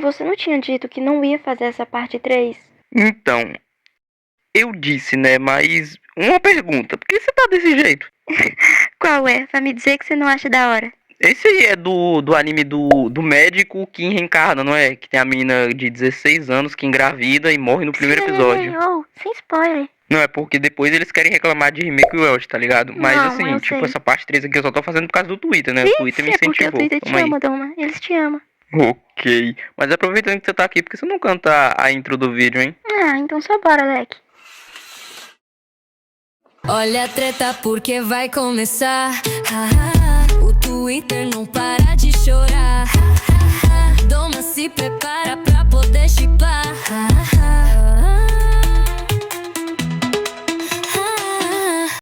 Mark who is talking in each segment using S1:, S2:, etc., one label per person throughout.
S1: você não tinha dito que não ia fazer essa parte 3?
S2: Então, eu disse, né, mas uma pergunta, por que você tá desse jeito?
S1: Qual é? Vai me dizer que você não acha da hora.
S2: Esse aí é do anime do médico que reencarna, não é? Que tem a menina de 16 anos que engravida e morre no primeiro episódio.
S1: Sem spoiler.
S2: Não, é porque depois eles querem reclamar de remake Welsh, tá ligado? Mas
S1: Não,
S2: assim,
S1: eu
S2: tipo,
S1: sei.
S2: essa parte 3 aqui eu só tô fazendo por causa do Twitter, né? O Twitter me
S1: É porque o
S2: incentivou.
S1: Twitter te
S2: Toma aí.
S1: ama, Doma. Eles te amam.
S2: Ok. Mas aproveitando que você tá aqui, por que você não canta a intro do vídeo, hein?
S1: Ah, então só bora, Leque.
S3: Olha a treta porque vai começar. O Twitter não para de chorar. Doma se prepara pra poder chipar.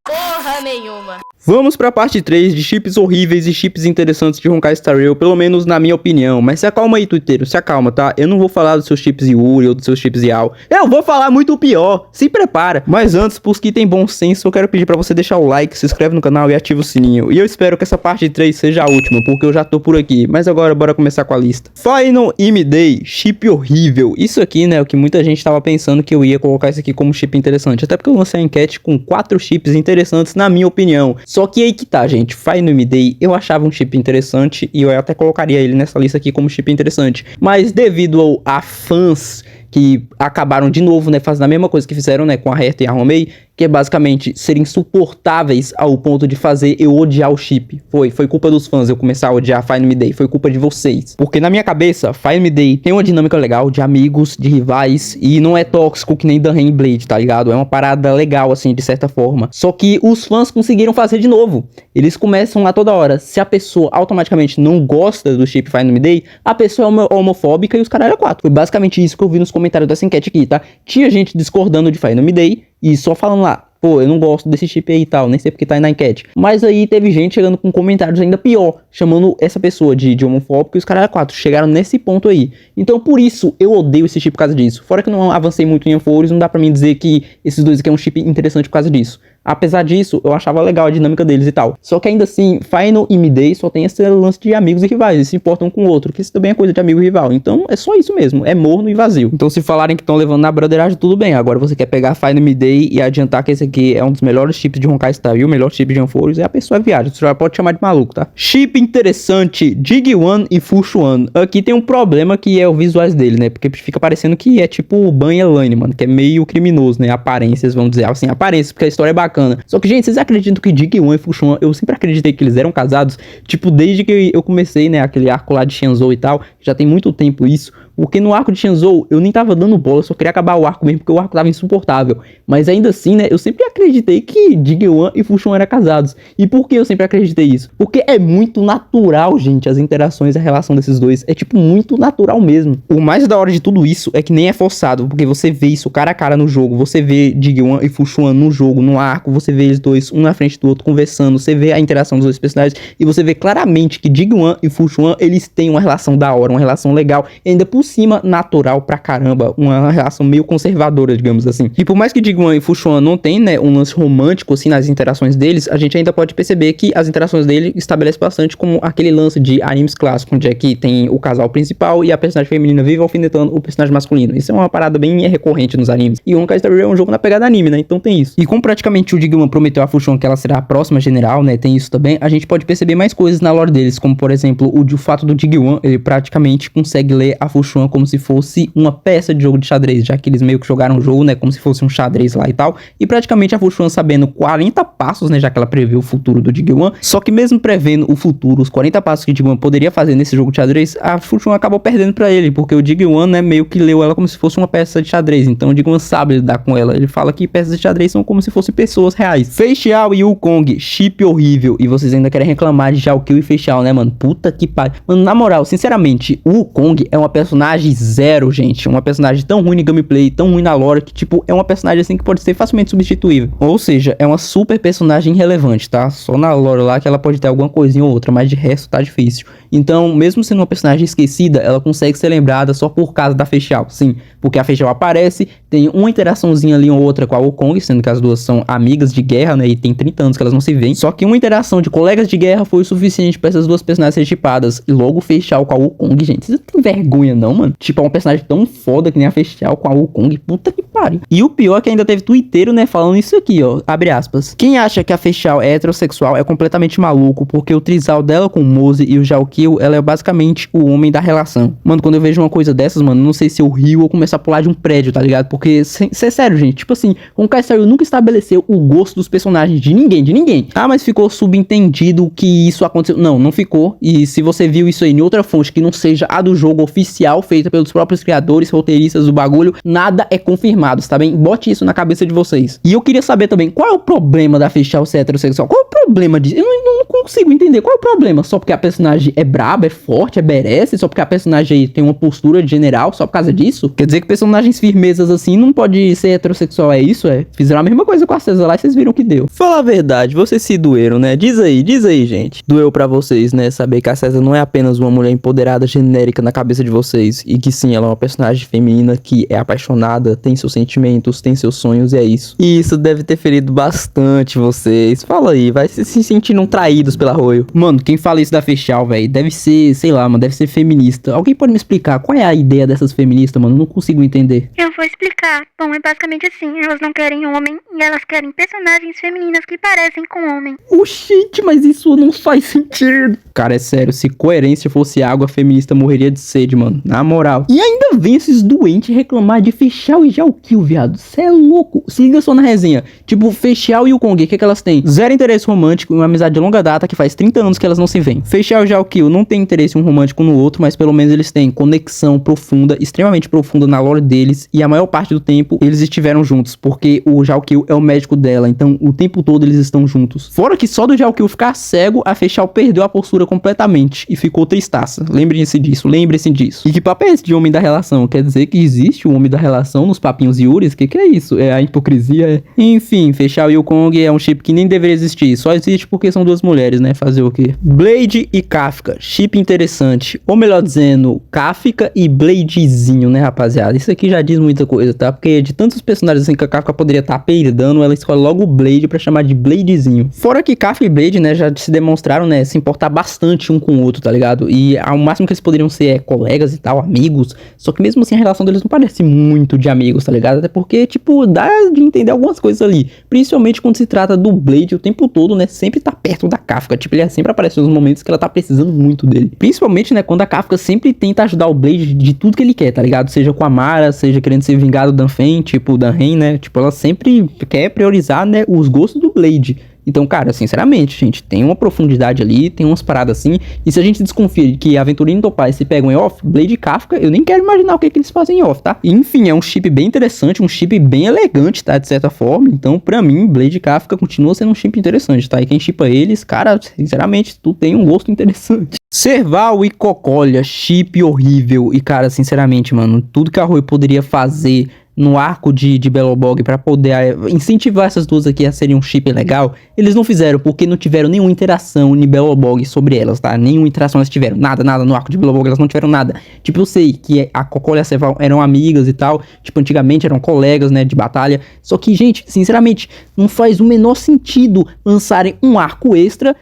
S3: Porra nenhuma.
S4: Vamos pra parte 3 de chips horríveis e chips interessantes de Honkai Star Rail, pelo menos na minha opinião. Mas se acalma aí, Twitter, se acalma, tá? Eu não vou falar dos seus chips Yuri ou dos seus chips Yao. Eu vou falar muito pior, se prepara. Mas antes, pros que tem bom senso, eu quero pedir pra você deixar o like, se inscreve no canal e ativa o sininho. E eu espero que essa parte 3 seja a última, porque eu já tô por aqui. Mas agora, bora começar com a lista. Final Imi Day, chip horrível. Isso aqui, né, é o que muita gente tava pensando que eu ia colocar isso aqui como chip interessante. Até porque eu lancei a enquete com 4 chips interessantes, na minha opinião. Só que aí que tá, gente, Final Imi Day eu achava um chip interessante e eu até colocaria ele nessa lista aqui como chip interessante. Mas devido a fãs que acabaram de novo, né, fazendo a mesma coisa que fizeram, né, com a Herta e a Romei, que é basicamente serem insuportáveis ao ponto de fazer eu odiar o chip. Foi culpa dos fãs eu começar a odiar Final Imi Day, foi culpa de vocês. Porque na minha cabeça, Final Imi Day tem uma dinâmica legal de amigos, de rivais, e não é tóxico que nem Dungeon Blade, tá ligado? É uma parada legal, assim, de certa forma. Só que os fãs conseguiram fazer de novo. Eles começam a toda hora, se a pessoa automaticamente não gosta do chip Final Imi Day, a pessoa é homofóbica e os caras eram 4. Foi basicamente isso que eu vi nos comentários dessa enquete aqui, tá? Tinha gente discordando de Final Imi Day e só falando lá, pô, eu não gosto desse chip aí e tal, nem sei porque tá aí na enquete. Mas aí teve gente chegando com comentários ainda pior, chamando essa pessoa de homofóbico e os caras eram 4. Chegaram nesse ponto aí. Então por isso eu odeio esse chip por causa disso. Fora que eu não avancei muito em Amphores, não dá pra mim dizer que esses dois aqui é um chip interessante por causa disso. Apesar disso, eu achava legal a dinâmica deles e tal. Só que ainda assim, Final Imi Day só tem esse lance de amigos e rivais. Eles se importam com o outro, que isso também é coisa de amigo e rival. Então é só isso mesmo, é morno e vazio. Então se falarem que estão levando na brotheragem, tudo bem. Agora você quer pegar Final Imi Day e adiantar que esse aqui é um dos melhores chips de Honkai Star Rail, o melhor chip de Amphores, e a pessoa é viagem. Você já pode chamar de maluco, tá? Chip interessante, Dig-Wan e Fuxuan. Aqui tem um problema que é o visuais dele, né? Porque fica parecendo que é tipo o Ban e Elaine, mano, que é meio criminoso, né? Aparências, vamos dizer assim, aparências, porque a história é bacana. Só que, gente, vocês acreditam que Dig-Wan e Fuxuan, eu sempre acreditei que eles eram casados, tipo, desde que eu comecei, né, aquele arco lá de Shenzhou e tal, já tem muito tempo isso. Porque no arco de Shenzhou eu nem tava dando bola, eu só queria acabar o arco mesmo, porque o arco tava insuportável. Mas ainda assim, né, eu sempre acreditei que Dig-Wan e Fuxuan eram casados. E por que eu sempre acreditei isso? Porque é muito natural, gente, as interações e a relação desses dois. É tipo muito natural mesmo. O mais da hora de tudo isso é que nem é forçado, porque você vê isso cara a cara no jogo. Você vê Dig-Wan e Fuxuan no jogo, no arco, você vê eles dois um na frente do outro conversando, você vê a interação dos dois personagens e você vê claramente que Dig-Wan e Fuxuan, eles têm uma relação da hora, uma relação legal, e ainda por cima natural pra caramba, uma relação meio conservadora, digamos assim. E por mais que Dig-Wan e Fuxuan não tem, né, um lance romântico assim nas interações deles, a gente ainda pode perceber que as interações dele estabelecem bastante como aquele lance de animes clássicos, onde é que tem o casal principal e a personagem feminina vive alfinetando o personagem masculino. Isso é uma parada bem recorrente nos animes. E o Honkai Star Rail é um jogo na pegada anime, né? Então tem isso. E como praticamente o Dig-Wan prometeu a Fuxuan que ela será a próxima general, né? Tem isso também. A gente pode perceber mais coisas na lore deles, como por exemplo, o fato do Dig-Wan, ele praticamente consegue ler a Fuxuan como se fosse uma peça de jogo de xadrez, já que eles meio que jogaram o jogo, né, como se fosse um xadrez lá e tal, e praticamente a Fuxuan sabendo 40 passos, né, já que ela previu o futuro do Dig-Wan, só que mesmo prevendo o futuro, os 40 passos que o Dig-Wan poderia fazer nesse jogo de xadrez, a Fuxuan acabou perdendo pra ele, porque o Dig-Wan, né, meio que leu ela como se fosse uma peça de xadrez, então o Dig-Wan sabe lidar com ela, ele fala que peças de xadrez são como se fossem pessoas reais. Fei Xiao e Wukong, chip horrível, e vocês ainda querem reclamar de Xiaoqiu e Fei Xiao, né, mano, puta que pariu. Mano, na moral, sinceramente, o Wukong é uma personagem zero, gente, uma personagem tão ruim de gameplay, tão ruim na lore, que tipo, é uma personagem assim que pode ser facilmente substituível. Ou seja, é uma super personagem irrelevante, tá? Só na lore lá que ela pode ter alguma coisinha ou outra, mas de resto tá difícil. Então, mesmo sendo uma personagem esquecida, ela consegue ser lembrada só por causa da Fei Xiao, sim. Porque a Fei Xiao aparece Tem uma interaçãozinha ali ou outra com a Wukong, sendo que as duas são amigas de guerra, né? E tem 30 anos que elas não se veem. Só que uma interação de colegas de guerra foi o suficiente pra essas duas personagens serem shipadas. E logo Feixiao com a Wukong, gente. Vocês não tem vergonha não, mano? Tipo, é um personagem tão foda que nem a Feixiao com a Wukong. Puta que pariu. E o pior é que ainda teve twitteiro, né? Falando isso aqui, ó. Abre aspas. Quem acha que a Feixiao é heterossexual é completamente maluco, porque o trisal dela com o Mose e o Zhaoqiu, ela é basicamente o homem da relação. Mano, quando eu vejo uma coisa dessas, mano, não sei se eu rio ou começar a pular de um prédio, tá ligado? Porque, sério, gente, tipo assim, Honkai Star Rail nunca estabeleceu o gosto dos personagens de ninguém. Ah, mas ficou subentendido que isso aconteceu. Não ficou. E se você viu isso aí em outra fonte que não seja a do jogo oficial, feita pelos próprios criadores, roteiristas do bagulho, nada é confirmado, tá bem? Bote isso na cabeça de vocês. E eu queria saber também, qual é o problema da Feixiao ser heterossexual? Qual é o problema disso? Eu não consigo entender. Qual é o problema? Só porque a personagem é braba, é forte, é merece? Só porque a personagem aí tem uma postura de general? Só por causa disso? Quer dizer que personagens firmezas assim não pode ser heterossexual, é isso? Fizeram a mesma coisa com a César lá e vocês viram que deu. Fala a verdade, vocês se doeram, né? Diz aí, gente. Doeu pra vocês, né? Saber que a César não é apenas uma mulher empoderada genérica na cabeça de vocês. E que sim, ela é uma personagem feminina que é apaixonada, tem seus sentimentos, tem seus sonhos e é isso. E isso deve ter ferido bastante vocês. Fala aí, vai se sentindo traídos pela Royal. Mano, quem fala isso da Feixiao, velho, deve ser, sei lá, mano, deve ser feminista. Alguém pode me explicar qual é a ideia dessas feministas, mano? Eu não consigo entender.
S1: Eu vou explicar. Bom, é basicamente assim. Elas não querem homem e elas querem personagens femininas que parecem com homem.
S4: Oxente, mas isso não faz sentido. Cara, é sério, se coerência fosse água, a feminista morreria de sede, mano. Na moral. E ainda vem esses doentes reclamar de Feixiao e Zhaoqiu, viado. Cê é louco. Se liga só na resenha. Tipo, Feixiao e o Kong, o que elas têm? Zero interesse romântico e uma amizade de longa data que faz 30 anos que elas não se veem. Feixiao e Zhaoqiu não tem interesse um romântico no outro, mas pelo menos eles têm conexão profunda, extremamente profunda na lore deles, e a maior parte do tempo eles estiveram juntos, porque o Zhaoqiu é o médico dela, então o tempo todo eles estão juntos. Fora que só do Zhaoqiu ficar cego, a Feixiao perdeu a postura completamente e ficou tristaça. Lembrem-se disso. E que papo é esse de homem da relação? Quer dizer que existe o homem da relação nos papinhos Yuris? Que é isso? É a hipocrisia? Enfim, Feixiao e o Kong é um chip que nem deveria existir, só existe porque são duas mulheres, né? Fazer o quê? Blade e Kafka, chip interessante, ou melhor dizendo, Kafka e Bladezinho, né, rapaziada? Isso aqui já diz muita coisa, tá? Porque de tantos personagens assim que a Kafka poderia estar peidando, ela escolhe logo o Blade pra chamar de Bladezinho. Fora que Kafka e Blade, né, já se demonstraram, né, se importar bastante um com o outro, tá ligado? E ao máximo que eles poderiam ser colegas e tal, amigos, só que mesmo assim a relação deles não parece muito de amigos, tá ligado? Até porque, tipo, dá de entender algumas coisas ali, principalmente quando se trata do Blade o tempo todo, né, sempre tá perto da Kafka, tipo, ele sempre aparece nos momentos que ela tá precisando muito dele. Principalmente, né, quando a Kafka sempre tenta ajudar o Blade de tudo que ele quer, tá ligado? Seja com a Mara, seja querendo ser vingado do Danfen, tipo, o Danhen, né? Tipo, ela sempre quer priorizar, né, os gostos do Blade. Então, cara, sinceramente, gente, tem uma profundidade ali, tem umas paradas assim, e se a gente desconfia de que Aventurino e Topaz se pegam em off, Blade e Kafka, eu nem quero imaginar o que eles fazem em off, tá? Enfim, é um chip bem interessante, um chip bem elegante, tá? De certa forma, então, pra mim, Blade e Kafka continua sendo um chip interessante, tá? E quem chipa eles, cara, sinceramente, tu tem um gosto interessante. Serval e Cocolha, chip horrível, e cara, sinceramente, mano, tudo que a Rui poderia fazer no arco de Belobog pra poder incentivar essas duas aqui a serem um chip legal, eles não fizeram, porque não tiveram nenhuma interação em Belobog sobre elas, tá? Nenhuma interação elas tiveram, nada no arco de Belobog, elas não tiveram nada. Tipo, eu sei que a Cocolha e a Serval eram amigas e tal, tipo, antigamente eram colegas, né, de batalha, só que, gente, sinceramente, não faz o menor sentido lançarem um arco extra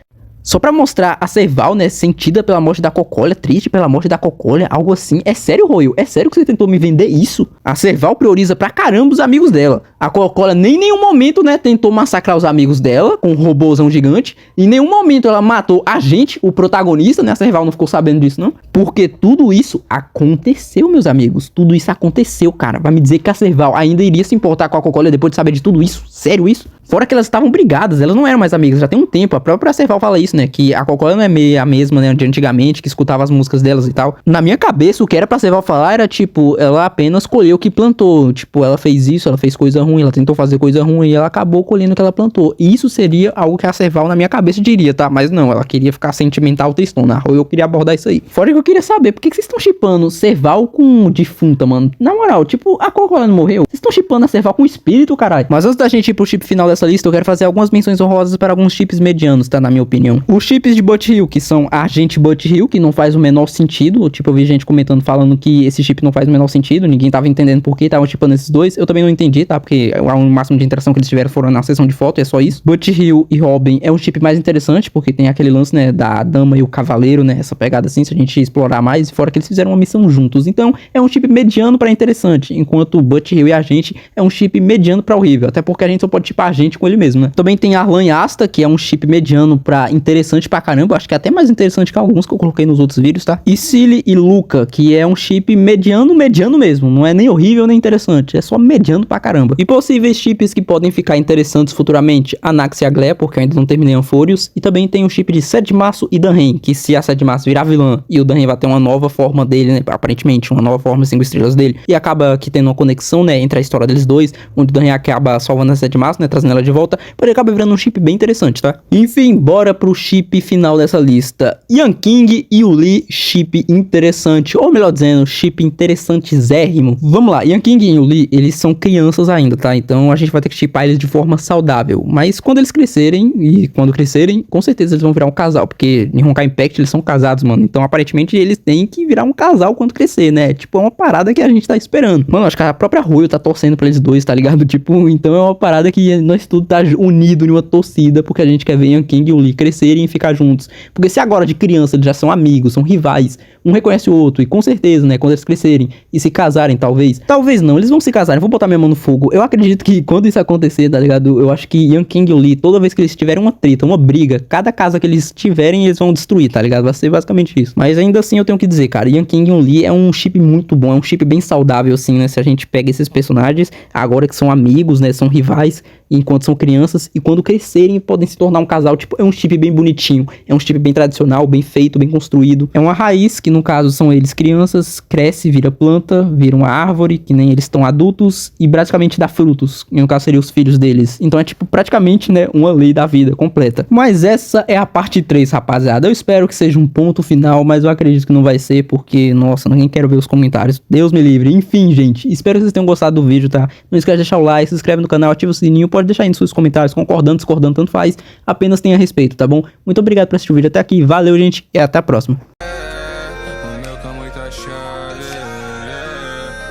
S4: só pra mostrar a Serval, né, sentida pela morte da Cocolha, triste pela morte da Cocolha, algo assim. É sério, Royal? É sério que você tentou me vender isso? A Serval prioriza pra caramba os amigos dela. A Cocolha nem em nenhum momento, né, tentou massacrar os amigos dela com um robôzão gigante. Em nenhum momento ela matou a gente, o protagonista, né? A Serval não ficou sabendo disso, não. Porque tudo isso aconteceu, meus amigos. Tudo isso aconteceu, cara. Vai me dizer que a Serval ainda iria se importar com a Cocolha depois de saber de tudo isso? Sério isso? Fora que elas estavam brigadas, elas não eram mais amigas, já tem um tempo. A própria Serval fala isso, né? Que a Cocolha não é a mesma, né? De antigamente, que escutava as músicas delas e tal. Na minha cabeça, o que era pra Serval falar era, tipo, ela apenas colheu o que plantou. Tipo, ela fez isso, ela fez coisa ruim, ela tentou fazer coisa ruim e ela acabou colhendo o que ela plantou. E isso seria algo que a Serval, na minha cabeça, diria, tá? Mas não, ela queria ficar sentimental, tristona. Eu queria abordar isso aí. Fora que eu queria saber, por que vocês estão shippando Serval com defunta, mano? Na moral, tipo, a Cocolha não morreu? Vocês estão shippando a Serval com espírito, caralho? Mas antes da gente ir pro chip final dessa lista, eu quero fazer algumas menções honrosas para alguns chips medianos, tá? Na minha opinião. Os chips de Buttheel, que são Argent Buttheel, que não faz o menor sentido. Tipo, eu vi gente comentando, falando que esse chip não faz o menor sentido. Ninguém tava entendendo por que estavam chipando esses dois. Eu também não entendi, tá? Porque o máximo de interação que eles tiveram foram na sessão de foto, e é só isso. Buttheel e Robin é um chip mais interessante, porque tem aquele lance, né, da dama e o cavaleiro, né? Essa pegada assim, se a gente explorar mais. Fora que eles fizeram uma missão juntos. Então, é um chip mediano pra interessante. Enquanto o Buttheel e a gente é um chip mediano pra horrível. Até porque a gente só pode chipar a gente com ele mesmo, né? Também tem Arlan e Asta, que é um chip mediano pra interessante pra caramba. Acho que é até mais interessante que alguns que eu coloquei nos outros vídeos, tá? E Cilly e Luca, que é um chip mediano mesmo. Não é nem horrível nem interessante. É só mediano pra caramba. E possíveis chips que podem ficar interessantes futuramente: Anax e Aglaé, porque eu ainda não terminei Amphoreus. E também tem o chip de Sedmaço e Danren, que se a Sedmaço virar vilã e o Danren vai ter uma nova forma dele, né? Aparentemente, uma nova forma 5 estrelas dele. E acaba que tendo uma conexão, né? Entre a história deles dois, onde o Danren acaba salvando a Sedmaço, né? Trazendo ela de volta. Porém, acaba virando um chip bem interessante, tá? Enfim, bora pro chip final dessa lista. Yanqing e Yuli, chip interessante. Ou melhor dizendo, chip interessantezérrimo. Vamos lá, Yanqing e Yuli, eles são crianças ainda, tá? Então a gente vai ter que chipar eles de forma saudável. Mas quando eles crescerem, e quando crescerem, com certeza eles vão virar um casal. Porque em Honkai Impact eles são casados, mano. Então aparentemente eles têm que virar um casal quando crescer, né? Tipo, é uma parada que a gente tá esperando. Mano, acho que a própria Ruyo tá torcendo pra eles dois, tá ligado? Tipo, então é uma parada que nós tudo tá unido em uma torcida, porque a gente quer ver Yanqing e Yuli crescerem e ficar juntos. Porque se agora de criança eles já são amigos, são rivais, um reconhece o outro, e com certeza, né, quando eles crescerem e se casarem, talvez não, eles vão se casarem, vou botar minha mão no fogo. Eu acredito que quando isso acontecer, tá ligado? Eu acho que Yanqing e Yuli, toda vez que eles tiverem uma treta, uma briga, cada casa que eles tiverem, eles vão destruir, tá ligado? Vai ser basicamente isso. Mas ainda assim eu tenho que dizer, cara, Yanqing e Yuli é um chip muito bom, é um chip bem saudável, assim, né? Se a gente pega esses personagens, agora que são amigos, né, são rivais, enquanto são crianças, e quando crescerem podem se tornar um casal. Tipo, é um chip bem bonitinho, é um chip bem tradicional, bem feito, bem construído. É uma raiz que no caso são eles crianças, cresce, vira planta, vira uma árvore, que nem eles estão adultos, e basicamente dá frutos, que no caso seriam os filhos deles. Então é tipo praticamente, né, uma lei da vida completa. Mas essa é a parte 3, rapaziada. Eu espero que seja um ponto final, mas eu acredito que não vai ser, porque, nossa, nem quero ver os comentários, Deus me livre. Enfim, gente, espero que vocês tenham gostado do vídeo, tá? Não esquece de deixar o like, se inscreve no canal, ativa o sininho, pode deixar aí nos seus comentários, concordando, discordando, tanto faz, apenas tenha respeito, tá bom? Muito obrigado por assistir o vídeo até aqui, valeu, gente, e até a próxima.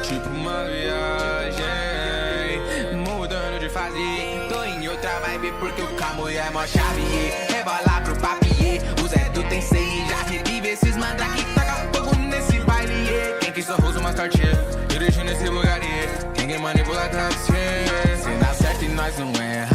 S5: Tipo uma viagem, mudando de fase, tô em outra vibe porque o Kamui é mó chave. Rebola pro papier, o Zé do Tensei já revive esses mandra que taca fogo nesse baile. Quem que sorroso mais tarde, dirigindo esse lugar, quem que manipula tá se dá certo e nós não erra.